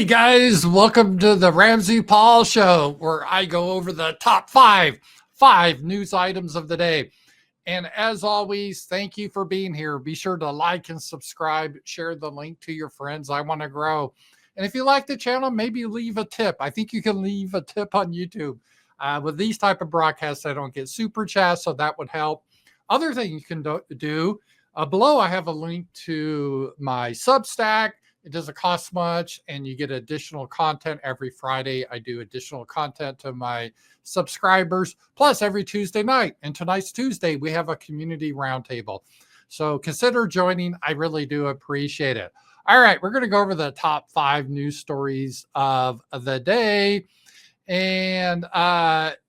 Hey guys, welcome to the Ramsey Paul Show, where I go over the top five news items of the day. And as always, thank you for being here. Be sure to like and subscribe, share the link to your friends. I want to grow. And if you like the channel, maybe leave a tip. I think you can leave a tip on YouTube. With these type of broadcasts, I don't get super chats, so that would help. Other thing you can do, below I have a link to my Substack. It doesn't cost much, and you get additional content every Friday. I do additional content to my subscribers, plus every Tuesday night. And tonight's Tuesday, we have a community roundtable. So consider joining. I really do appreciate it. All right, we're going to go over the top 5 news stories of the day. And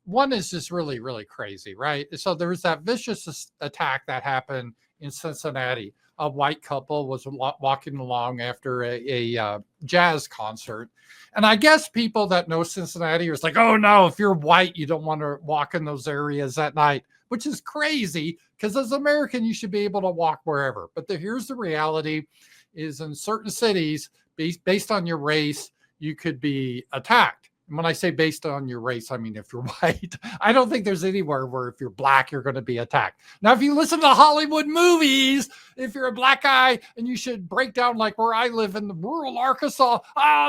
one is just really, really crazy, right? So there was that vicious attack that happened in Cincinnati. A white couple was walking along after a jazz concert. And I guess people that know Cincinnati are like, oh no, if you're white, you don't want to walk in those areas at night, which is crazy because as an American, you should be able to walk wherever. But here's the reality is in certain cities, based on your race, you could be attacked. And when I say based on your race, I mean, if you're white, I don't think there's anywhere where if you're black, you're going to be attacked. Now, if you listen to Hollywood movies, if you're a black guy and you should break down like where I live in the rural Arkansas,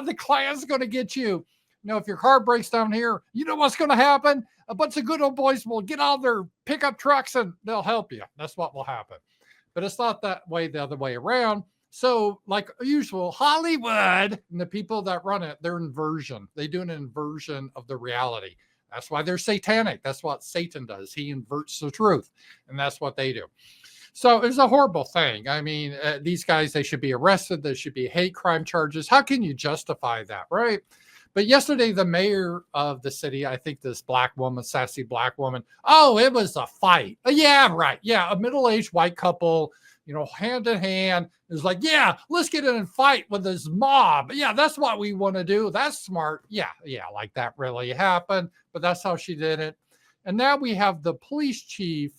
the Klein's going to get you. Now, if your car breaks down here, you know what's going to happen? A bunch of good old boys will get out their pickup trucks and they'll help you. That's what will happen. But it's not that way the other way around. So like usual, Hollywood and the people that run it, they're inversion. They do an inversion of the reality. That's why they're satanic. That's what Satan does. He inverts the truth. And that's what they do. So it's a horrible thing. I mean, these guys, they should be arrested. There should be hate crime charges. How can you justify that, right? But yesterday, the mayor of the city, I think this black woman, sassy black woman, oh, it was a fight. Yeah, right. Yeah, a middle-aged white couple, you know, hand in hand, is like, yeah, let's get in and fight with this mob. Yeah, that's what we want to do. That's smart. Yeah, like that really happened, but that's how she did it. And now we have the police chief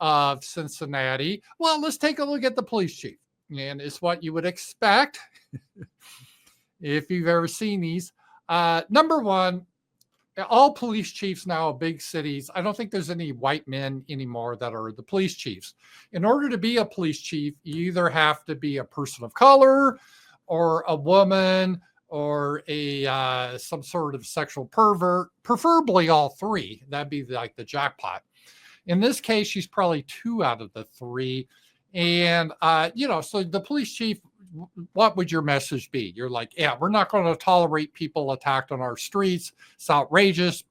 of Cincinnati. Well, let's take a look at the police chief. And it's what you would expect if you've ever seen these. Number one, all police chiefs now, big cities, I don't think there's any white men anymore that are the police chiefs. In order to be a police chief, you either have to be a person of color or a woman or a some sort of sexual pervert, preferably all three. That'd be like the jackpot. In this case, she's probably 2 out of the 3. And, so the police chief, what would your message be? You're like, yeah, we're not going to tolerate people attacked on our streets. It's outrageous.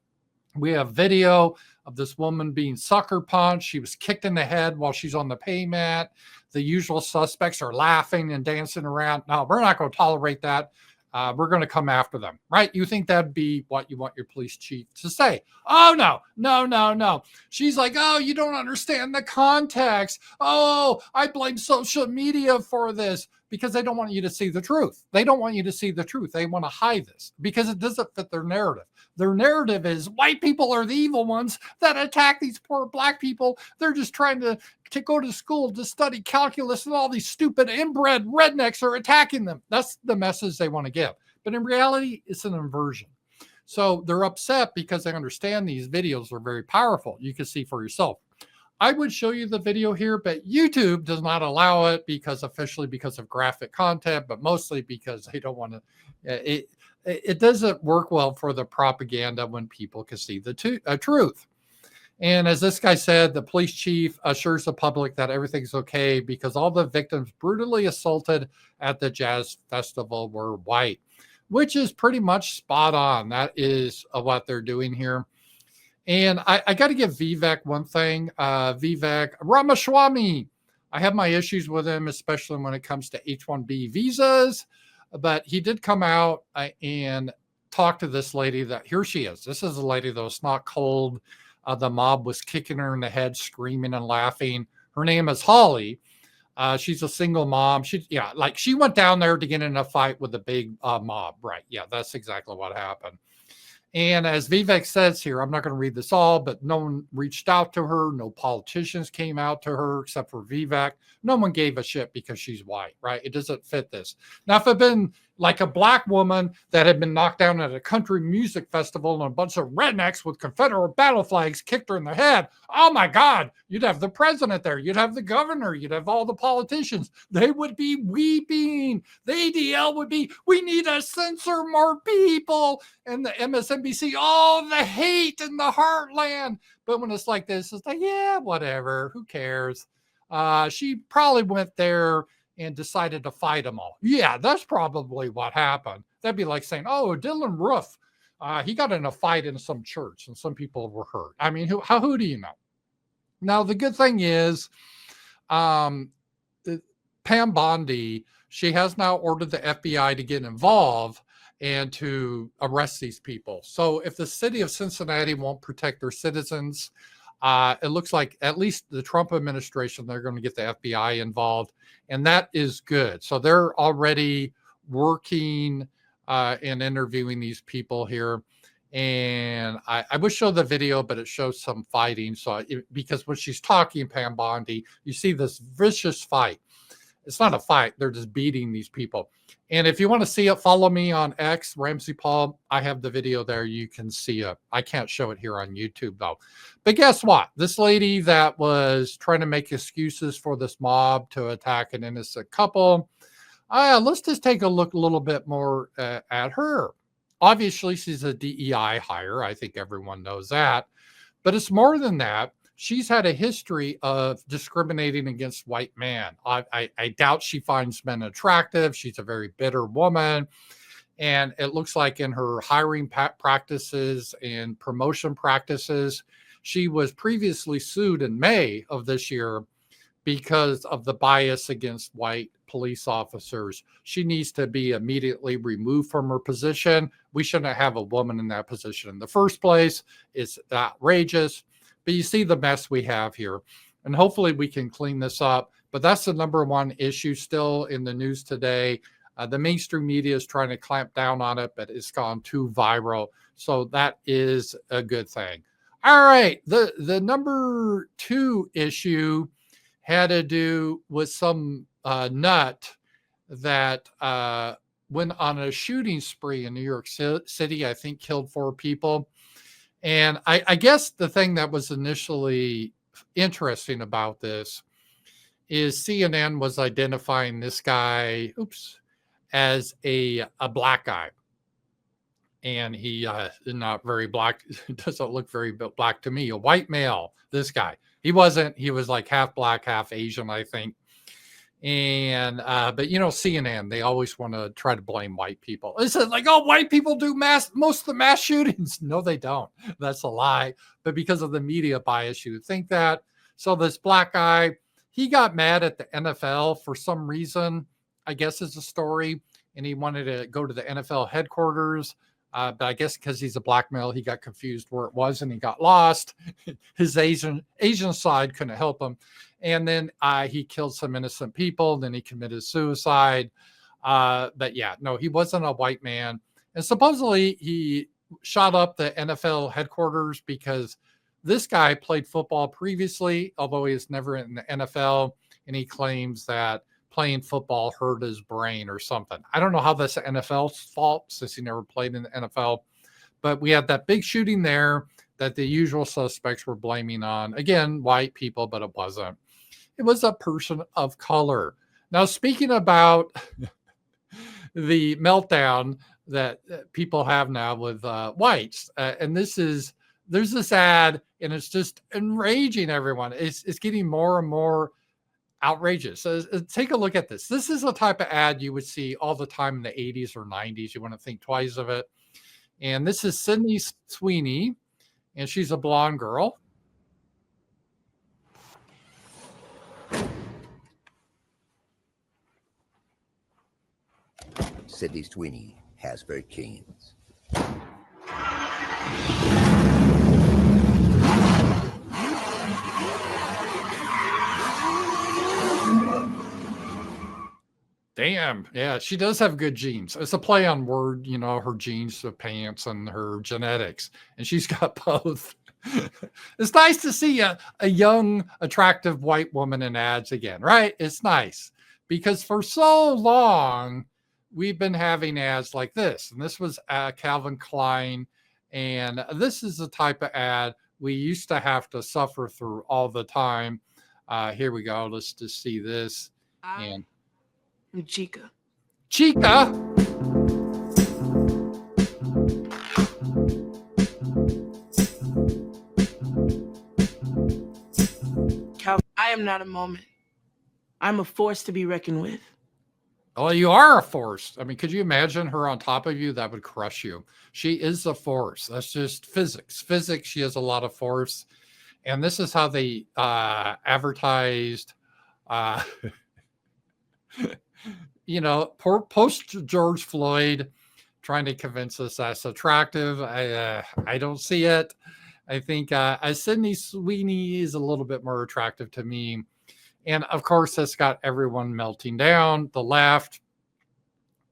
We have video of this woman being sucker punched. She was kicked in the head while she's on the payment. The usual suspects are laughing and dancing around. No, we're not going to tolerate that. We're going to come after them, right? You think that'd be what you want your police chief to say? Oh, no. She's like, oh, you don't understand the context. Oh, I blame social media for this because they don't want you to see the truth. They don't want you to see the truth. They want to hide this because it doesn't fit their narrative. Their narrative is white people are the evil ones that attack these poor black people. They're just trying to go to school to study calculus, and all these stupid inbred rednecks are attacking them. That's the message they want to give. But in reality, it's an inversion. So they're upset because they understand these videos are very powerful. You can see for yourself. I would show you the video here, but YouTube does not allow it because of graphic content, but mostly because they don't want to. It doesn't work well for the propaganda when people can see the truth. And as this guy said, the police chief assures the public that everything's okay because all the victims brutally assaulted at the jazz festival were white, which is pretty much spot on. That is what they're doing here. And I got to give Vivek one thing. Vivek Ramaswamy, I have my issues with him, especially when it comes to H-1B visas. But he did come out and talk to this lady that here she is. This is a lady that was not cold. The mob was kicking her in the head, screaming and laughing. Her name is Holly. She's a single mom. She went down there to get in a fight with a big mob. Right. Yeah, that's exactly what happened. And as Vivek says here, I'm not going to read this all, but no one reached out to her. No politicians came out to her except for Vivek. No one gave a shit because she's white, right? It doesn't fit this. Now, if it had been like a black woman that had been knocked down at a country music festival and a bunch of rednecks with Confederate battle flags kicked her in the head. Oh my God, you'd have the president there. You'd have the governor. You'd have all the politicians. They would be weeping. The ADL would be, we need to censor more people. And the MSNBC, all the hate in the heartland. But when it's like this, it's like, yeah, whatever. Who cares? She probably went there and decided to fight them all. Yeah, that's probably what happened. That'd be like saying, oh, Dylan Roof, he got in a fight in some church and some people were hurt. I mean, who do you know? Now, the good thing is Pam Bondi, she has now ordered the FBI to get involved and to arrest these people. So if the city of Cincinnati won't protect their citizens, it looks like at least the Trump administration, they're going to get the FBI involved, and that is good. So they're already working and interviewing these people here. And I would show the video, but it shows some fighting. So because when she's talking, Pam Bondi, you see this vicious fight. It's not a fight. They're just beating these people. And if you want to see it, follow me on X, Ramsey Paul. I have the video there. You can see it. I can't show it here on YouTube, though. But guess what? This lady that was trying to make excuses for this mob to attack an innocent couple, let's just take a look a little bit more at her. Obviously, she's a DEI hire. I think everyone knows that. But it's more than that. She's had a history of discriminating against white men. I doubt she finds men attractive. She's a very bitter woman. And it looks like in her hiring practices and promotion practices, she was previously sued in May of this year because of the bias against white police officers. She needs to be immediately removed from her position. We shouldn't have a woman in that position in the first place. It's outrageous. But you see the mess we have here, and hopefully we can clean this up. But that's the number one issue still in the news today. The mainstream media is trying to clamp down on it, but it's gone too viral. So that is a good thing. All right. The number two issue had to do with some nut that went on a shooting spree in New York City, I think killed 4 people. And I guess the thing that was initially interesting about this is CNN was identifying this guy, as a black guy. And he is not very black, doesn't look very black to me, a white male, this guy. He wasn't, he was like half black, half Asian, I think. And but you know, CNN, they always want to try to blame white people. It's like, oh, white people do most of the mass shootings. No, they don't. That's a lie. But because of the media bias, you would think that. So this black guy, he got mad at the NFL for some reason, I guess is the story, and he wanted to go to the NFL headquarters. But I guess because he's a black male, he got confused where it was and he got lost. His Asian side couldn't help him. And then he killed some innocent people. Then he committed suicide. But yeah, no, he wasn't a white man. And supposedly he shot up the NFL headquarters because this guy played football previously, although he was never in the NFL. And he claims that playing football hurt his brain or something. I don't know how that's the NFL's fault since he never played in the NFL. But we had that big shooting there that the usual suspects were blaming on, again, white people, but it wasn't. It was a person of color. Now, speaking about the meltdown that people have now with whites, and there's this ad, and it's just enraging everyone. It's getting more and more outrageous. So take a look at this. This is a type of ad you would see all the time in the 80s or 90s. You want to think twice of it. And this is Sydney Sweeney, and she's a blonde girl. Sydney Sweeney has very canes. Damn. Yeah, she does have good genes. It's a play on word, you know, her genes, the pants, and her genetics. And she's got both. It's nice to see a young, attractive white woman in ads again, right? It's nice because for so long, we've been having ads like this. And this was Calvin Klein. And this is the type of ad we used to have to suffer through all the time. Here we go. Let's just see this. And Chica. Chica. Calvin, I am not a moment. I'm a force to be reckoned with. Oh, you are a force. I mean, could you imagine her on top of you? That would crush you. She is a force. That's just physics. Physics, she has a lot of force. And this is how they advertised, post George Floyd, trying to convince us that's attractive. I don't see it. I think Sydney Sweeney is a little bit more attractive to me. And of course, that's got everyone melting down, the left,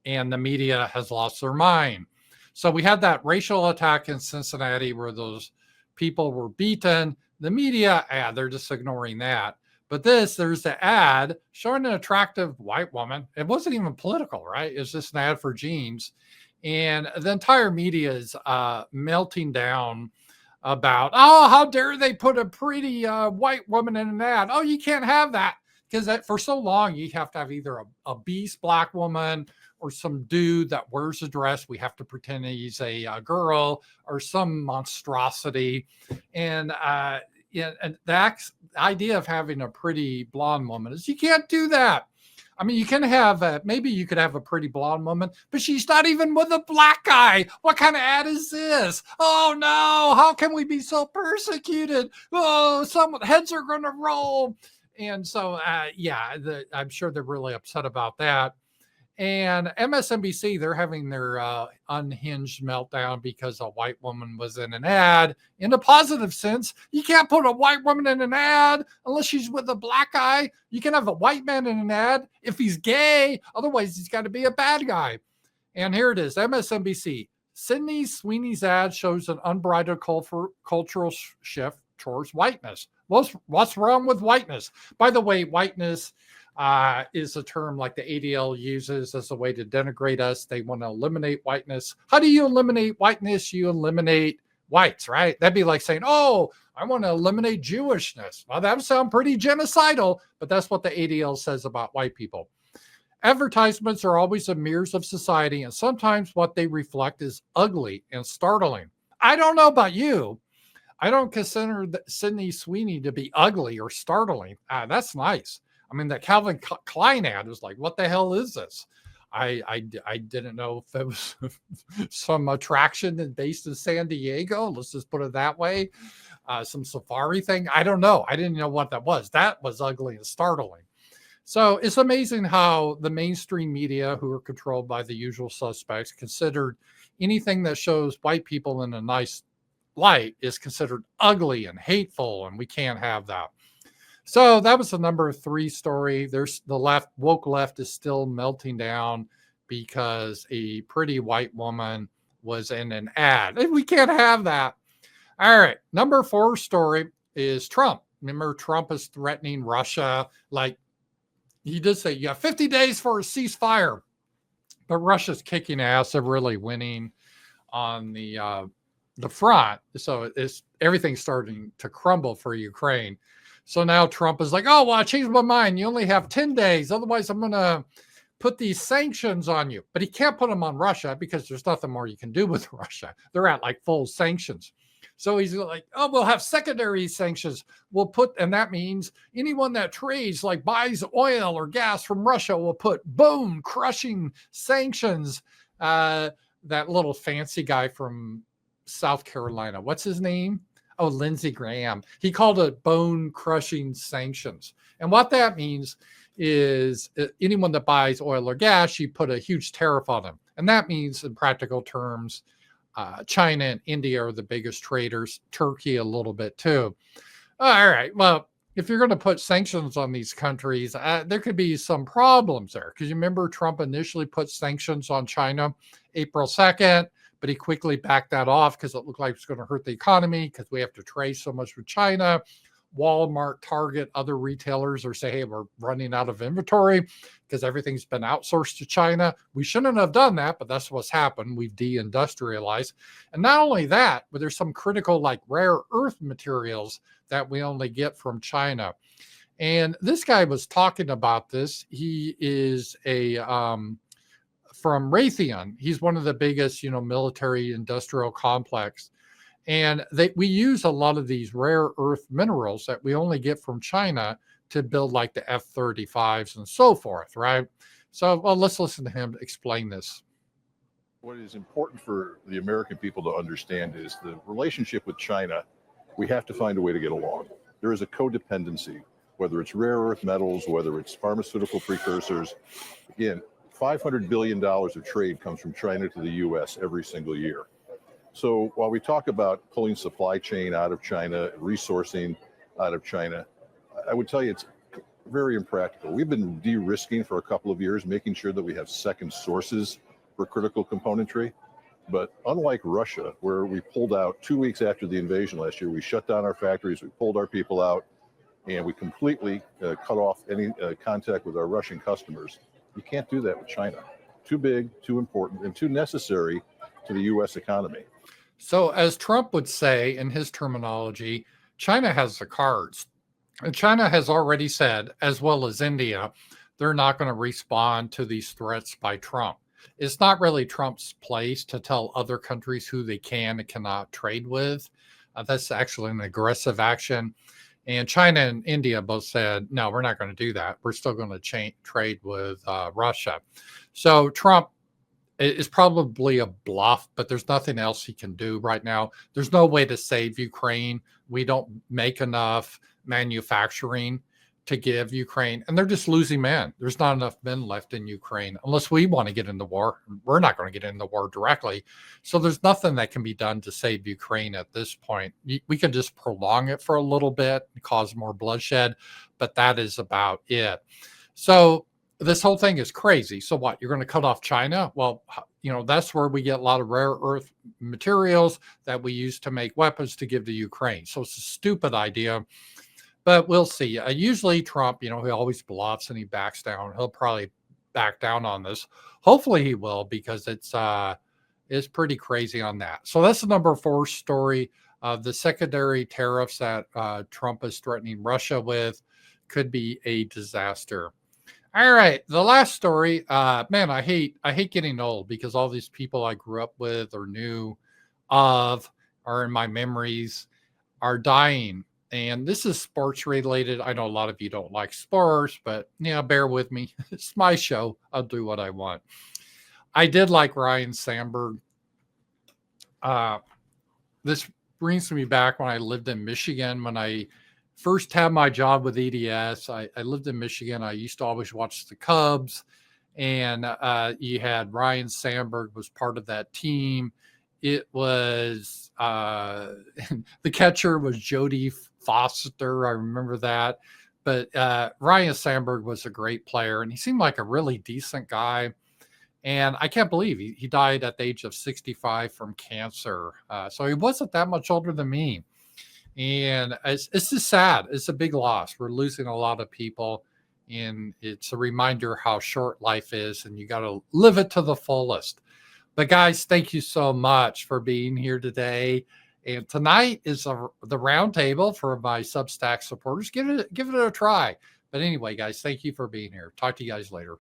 and the media has lost their mind. So we had that racial attack in Cincinnati where those people were beaten. The media, they're just ignoring that. But there's the ad showing an attractive white woman. It wasn't even political, right? It's just an ad for jeans. And the entire media is melting down about, oh, how dare they put a pretty white woman in an ad? Oh, you can't have that. Because for so long, you have to have either a beast black woman or some dude that wears a dress. We have to pretend he's a girl or some monstrosity. And and the idea of having a pretty blonde woman is you can't do that. I mean, you can have, maybe you could have a pretty blonde woman, but she's not even with a black guy. What kind of ad is this? Oh no, how can we be so persecuted? Oh, some heads are going to roll. And so, I'm sure they're really upset about that. And MSNBC, they're having their unhinged meltdown because a white woman was in an ad. In a positive sense, you can't put a white woman in an ad unless she's with a black guy. You can have a white man in an ad if he's gay. Otherwise, he's got to be a bad guy. And here it is, MSNBC. Sydney Sweeney's ad shows an unbridled cultural shift towards whiteness. What's wrong with whiteness? By the way, whiteness is a term like the ADL uses as a way to denigrate us. They want to eliminate whiteness. How do you eliminate whiteness? You eliminate whites, right? That'd be like saying, oh, I want to eliminate Jewishness. Well, that would sound pretty genocidal, but that's what the ADL says about white people. Advertisements are always the mirrors of society, and sometimes what they reflect is ugly and startling. I don't know about you. I don't consider Sydney Sweeney to be ugly or startling. That's nice. I mean, that Calvin Klein ad was like, what the hell is this? I didn't know if it was some attraction based in San Diego. Let's just put it that way. Some safari thing. I don't know. I didn't know what that was. That was ugly and startling. So it's amazing how the mainstream media, who are controlled by the usual suspects, considered anything that shows white people in a nice light is considered ugly and hateful, and we can't have that. So that was the number 3 story. There's the left, woke left is still melting down because a pretty white woman was in an ad. We can't have that. All right. Number 4 story is Trump. Remember, Trump is threatening Russia. Like he did say, you have 50 days for a ceasefire. But Russia's kicking ass. They're really winning on the front. So everything's starting to crumble for Ukraine. So now Trump is like, oh, well, I changed my mind. You only have 10 days. Otherwise, I'm going to put these sanctions on you. But he can't put them on Russia because there's nothing more you can do with Russia. They're at like full sanctions. So he's like, oh, we'll have secondary sanctions. And that means anyone that trades, like buys oil or gas from Russia, will put bone crushing sanctions. That little fancy guy from South Carolina, what's his name? Oh, Lindsey Graham. He called it bone-crushing sanctions. And what that means is anyone that buys oil or gas, you put a huge tariff on them. And that means, in practical terms, China and India are the biggest traders, Turkey a little bit too. All right, well, if you're going to put sanctions on these countries, there could be some problems there. Because you remember Trump initially put sanctions on China April 2nd, but he quickly backed that off because it looked like it was going to hurt the economy because we have to trade so much with China. Walmart, Target, other retailers are saying, hey, we're running out of inventory because everything's been outsourced to China. We shouldn't have done that, but that's what's happened. We've deindustrialized. And not only that, but there's some critical like rare earth materials that we only get from China. And this guy was talking about this. He is from Raytheon. He's one of the biggest, military industrial complex. And we use a lot of these rare earth minerals that we only get from China to build like the F-35s and so forth, right? So, well, let's listen to him explain this. What is important for the American people to understand is the relationship with China. We have to find a way to get along. There is a codependency, whether it's rare earth metals, whether it's pharmaceutical precursors. Again, $500 billion of trade comes from China to the U.S. every single year. So while we talk about pulling supply chain out of China, resourcing out of China, I would tell you it's very impractical. We've been de-risking for a couple of years, making sure that we have second sources for critical componentry. But unlike Russia, where we pulled out 2 weeks after the invasion last year, we shut down our factories, we pulled our people out, and we completely cut off any contact with our Russian customers. You can't do that with China. Too big, too important, and too necessary to the U.S. economy. So as Trump would say in his terminology, China has the cards. And China has already said, as well as India, they're not going to respond to these threats by Trump. It's not really Trump's place to tell other countries who they can and cannot trade with. That's actually an aggressive action. And China and India both said, no, we're not going to do that. We're still going to trade with Russia. So Trump is probably a bluff, but there's nothing else he can do right now. There's no way to save Ukraine. We don't make enough manufacturing to give Ukraine, and they're just losing men. There's not enough men left in Ukraine unless we want to get into war. We're not going to get into war directly. So there's nothing that can be done to save Ukraine at this point. We can just prolong it for a little bit and cause more bloodshed, but that is about it. So this whole thing is crazy. So what? You're going to cut off China? Well, that's where we get a lot of rare earth materials that we use to make weapons to give to Ukraine. So it's a stupid idea, but we'll see. Usually Trump, he always bluffs and he backs down. He'll probably back down on this. Hopefully he will, because it's pretty crazy on that. So that's the number 4 story. The secondary tariffs that Trump is threatening Russia with could be a disaster. All right, the last story. Man, I hate getting old, because all these people I grew up with or knew of, are in my memories, are dying. And this is sports related. I know a lot of you don't like sports, but bear with me. It's my show. I'll do what I want. I did like Ryne Sandberg. This brings me back when I lived in Michigan. When I first had my job with EDS, I lived in Michigan. I used to always watch the Cubs, and you had Ryne Sandberg was part of that team. It was the catcher was Jody Foster. I remember that. But Ryne Sandberg was a great player, and he seemed like a really decent guy. And I can't believe he died at the age of 65 from cancer. So he wasn't that much older than me. And it's just sad. It's a big loss. We're losing a lot of people, and it's a reminder how short life is, and you got to live it to the fullest. But guys, thank you so much for being here today. And tonight is the roundtable for my Substack supporters. Give it a try. But anyway, guys, thank you for being here. Talk to you guys later.